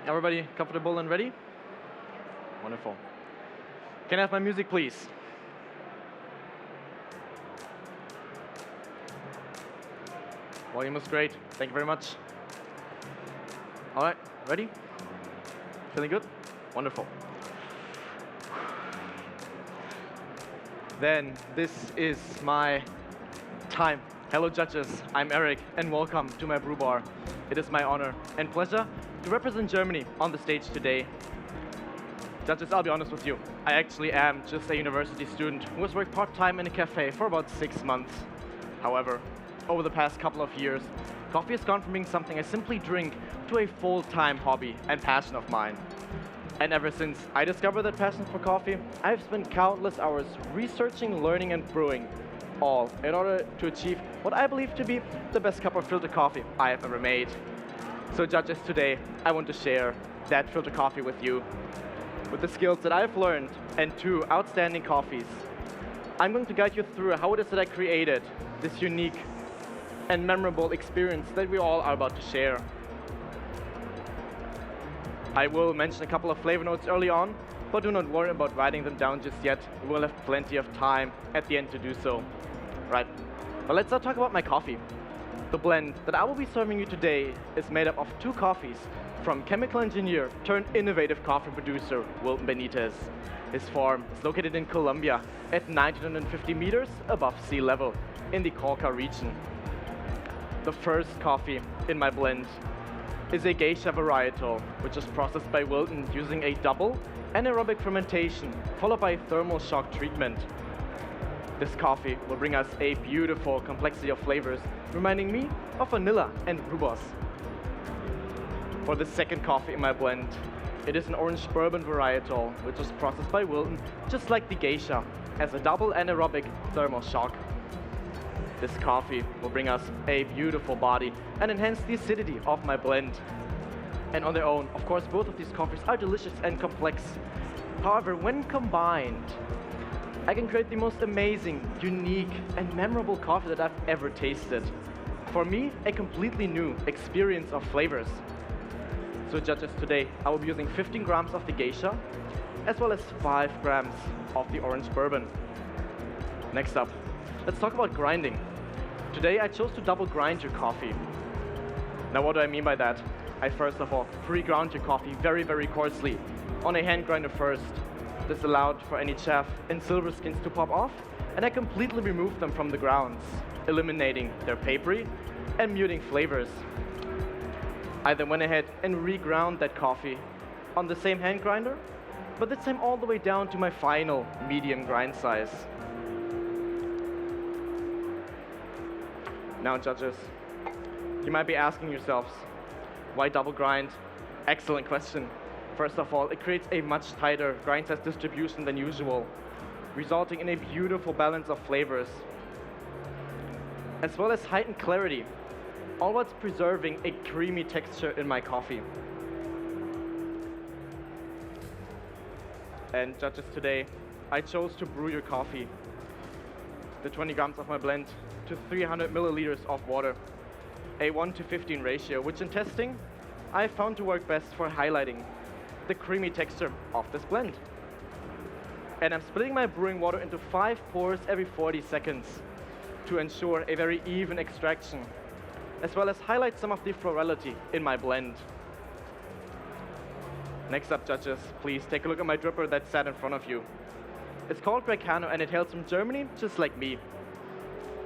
Everybody comfortable and ready? Wonderful. Can I have my music, please? Volume is great. Thank you very much. All right, ready? Feeling good? Wonderful. Then this is my time. Hello judges, I'm Erik and welcome to my brew bar. It is my honor and pleasure to represent Germany on the stage today. Judges, I'll be honest with you. I actually am just a university student who has worked part-time in a cafe for about 6 months. However, over the past couple of years, coffee has gone from being something I simply drink to a full-time hobby and passion of mine. And ever since I discovered that passion for coffee, I've spent countless hours researching, learning, and brewing, all in order to achieve what I believe to be the best cup of filter coffee I have ever made. So judges, today I want to share that filter coffee with you. With the skills that I've learned and 2 outstanding coffees, I'm going to guide you through how it is that I created this unique and memorable experience that we all are about to share. I will mention a couple of flavor notes early on, but do not worry about writing them down just yet. We will have plenty of time at the end to do so. Right, but let's now talk about my coffee. The blend that I will be serving you today is made up of 2 coffees from chemical engineer turned innovative coffee producer Wilton Benitez. His farm is located in Colombia at 1950 meters above sea level in the Cauca region. The first coffee in my blend is a geisha varietal, which is processed by Wilton using a double anaerobic fermentation followed by thermal shock treatment. This coffee will bring us a beautiful complexity of flavors, reminding me of vanilla and rhubarb. For the second coffee in my blend, it is an orange bourbon varietal, which is processed by Wilton, just like the geisha, as a double anaerobic thermal shock. This coffee will bring us a beautiful body and enhance the acidity of my blend. And on their own, of course, both of these coffees are delicious and complex. However, when combined, I can create the most amazing, unique, and memorable coffee that I've ever tasted. For me, a completely new experience of flavors. So judges, today I will be using 15 grams of the geisha, as well as 5 grams of the orange bourbon. Next up, let's talk about grinding. Today I chose to double grind your coffee. Now what do I mean by that? I first of all pre-ground your coffee very, very coarsely on a hand grinder first. This allowed for any chaff and silver skins to pop off, and I completely removed them from the grounds, eliminating their papery and muting flavors. I then went ahead and reground that coffee on the same hand grinder, but this time all the way down to my final medium grind size. Now judges, you might be asking yourselves, why double grind? Excellent question. First of all, it creates a much tighter grind size distribution than usual, resulting in a beautiful balance of flavors, as well as heightened clarity, all whilst preserving a creamy texture in my coffee. And judges, today, I chose to brew your coffee, the 20 grams of my blend, to 300 milliliters of water, a 1:15 ratio, which in testing, I found to work best for highlighting the creamy texture of this blend. And I'm splitting my brewing water into 5 pours every 40 seconds to ensure a very even extraction, as well as highlight some of the florality in my blend. Next up, judges, please take a look at my dripper that sat in front of you. It's called Grecano and it hails from Germany, just like me.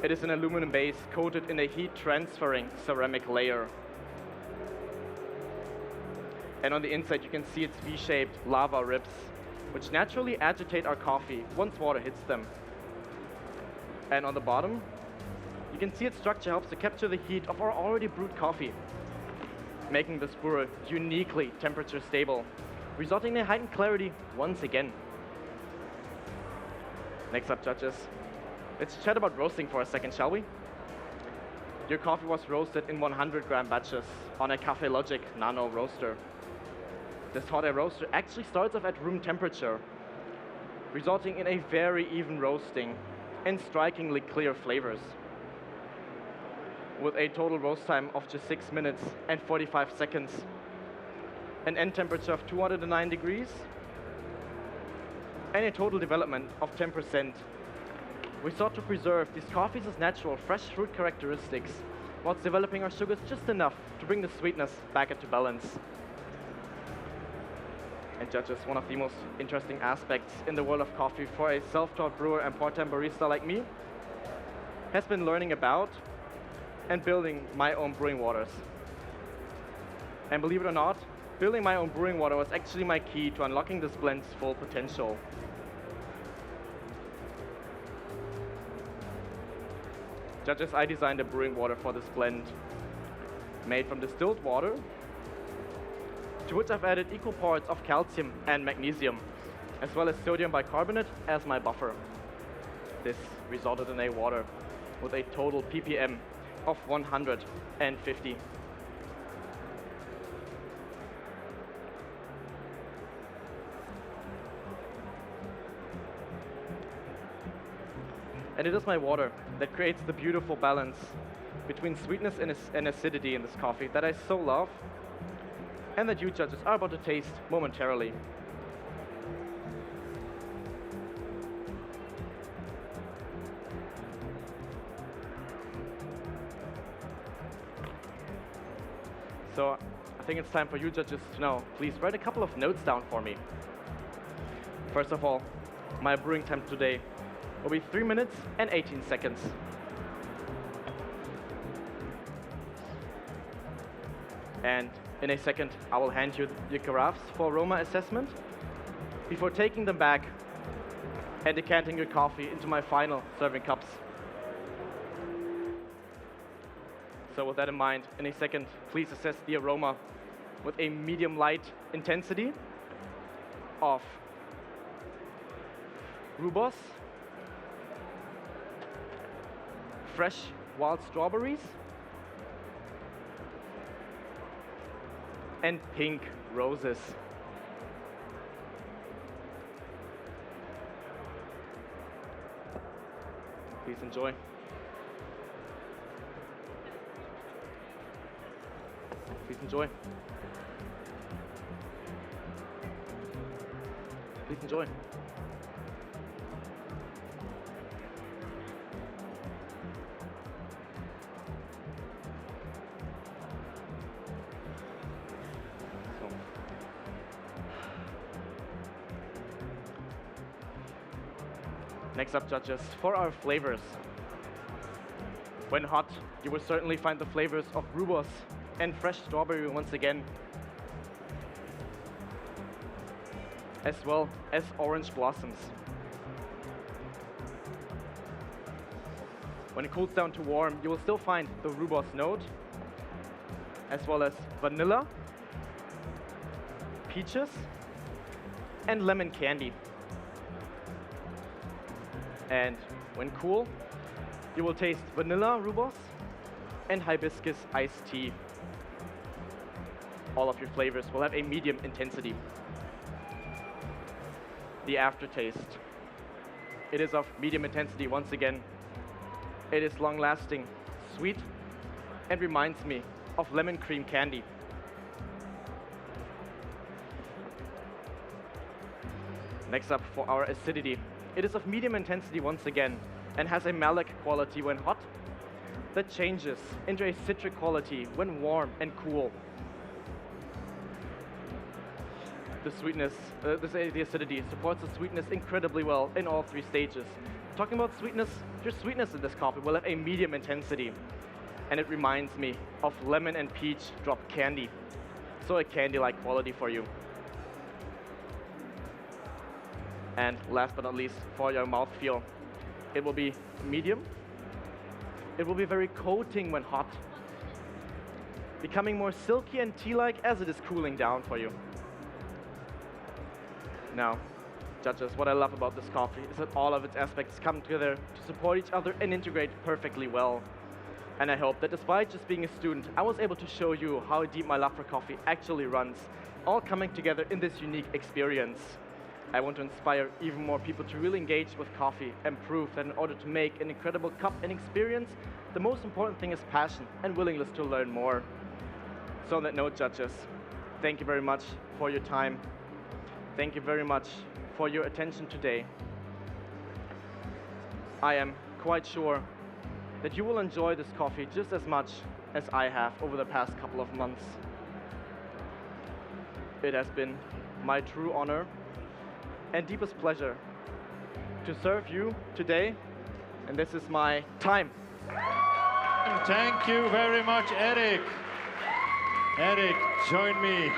It is an aluminum base coated in a heat-transferring ceramic layer. And on the inside, you can see its V-shaped lava ribs, which naturally agitate our coffee once water hits them. And on the bottom, you can see its structure helps to capture the heat of our already brewed coffee, making this brewer uniquely temperature stable, resulting in a heightened clarity once again. Next up, judges, let's chat about roasting for a second, shall we? Your coffee was roasted in 100-gram batches on a Cafe Logic Nano roaster. This hot air roaster actually starts off at room temperature, resulting in a very even roasting and strikingly clear flavors. With a total roast time of just 6 minutes and 45 seconds. an end temperature of 209 degrees, and a total development of 10%. We sought to preserve these coffees' natural, fresh fruit characteristics, whilst developing our sugars just enough to bring the sweetness back into balance. And judges, one of the most interesting aspects in the world of coffee for a self-taught brewer and part-time barista like me has been learning about and building my own brewing waters. And believe it or not, building my own brewing water was actually my key to unlocking this blend's full potential. Judges, I designed a brewing water for this blend, made from distilled water, to which I've added equal parts of calcium and magnesium, as well as sodium bicarbonate as my buffer. This resulted in a water with a total ppm of 150. And it is my water that creates the beautiful balance between sweetness and acidity in this coffee that I so love, and that you judges are about to taste momentarily. So I think it's time for you judges to know. Please write a couple of notes down for me. First of all, my brewing time today will be 3 minutes and 18 seconds. And in a second, I will hand you your carafes for aroma assessment before taking them back and decanting your coffee into my final serving cups. So with that in mind, in a second, please assess the aroma with a medium light intensity of rhubarb, fresh wild strawberries, and pink roses. Please enjoy. Please enjoy. Please enjoy. Next up, judges, for our flavors. When hot, you will certainly find the flavors of rhubarb and fresh strawberry once again, as well as orange blossoms. When it cools down to warm, you will still find the rhubarb note, as well as vanilla, peaches, and lemon candy. And when cool, you will taste vanilla rhubarb and hibiscus iced tea. All of your flavors will have a medium intensity. The aftertaste. It is of medium intensity once again. It is long-lasting, sweet, and reminds me of lemon cream candy. Next up, for our acidity. It is of medium intensity once again, and has a malic quality when hot that changes into a citric quality when warm and cool. The sweetness, the acidity supports the sweetness incredibly well in all three stages. Talking about sweetness, your sweetness in this coffee will have a medium intensity, and it reminds me of lemon and peach drop candy. So a candy-like quality for you. And last but not least, for your mouthfeel, it will be medium. It will be very coating when hot, becoming more silky and tea-like as it is cooling down for you. Now, judges, what I love about this coffee is that all of its aspects come together to support each other and integrate perfectly well. And I hope that despite just being a student, I was able to show you how deep my love for coffee actually runs, all coming together in this unique experience. I want to inspire even more people to really engage with coffee and prove that in order to make an incredible cup and experience, the most important thing is passion and willingness to learn more. So on that note, judges, thank you very much for your time. Thank you very much for your attention today. I am quite sure that you will enjoy this coffee just as much as I have over the past couple of months. It has been my true honor and deepest pleasure to serve you today, and this is my time. Thank you very much, Erik. Erik, join me.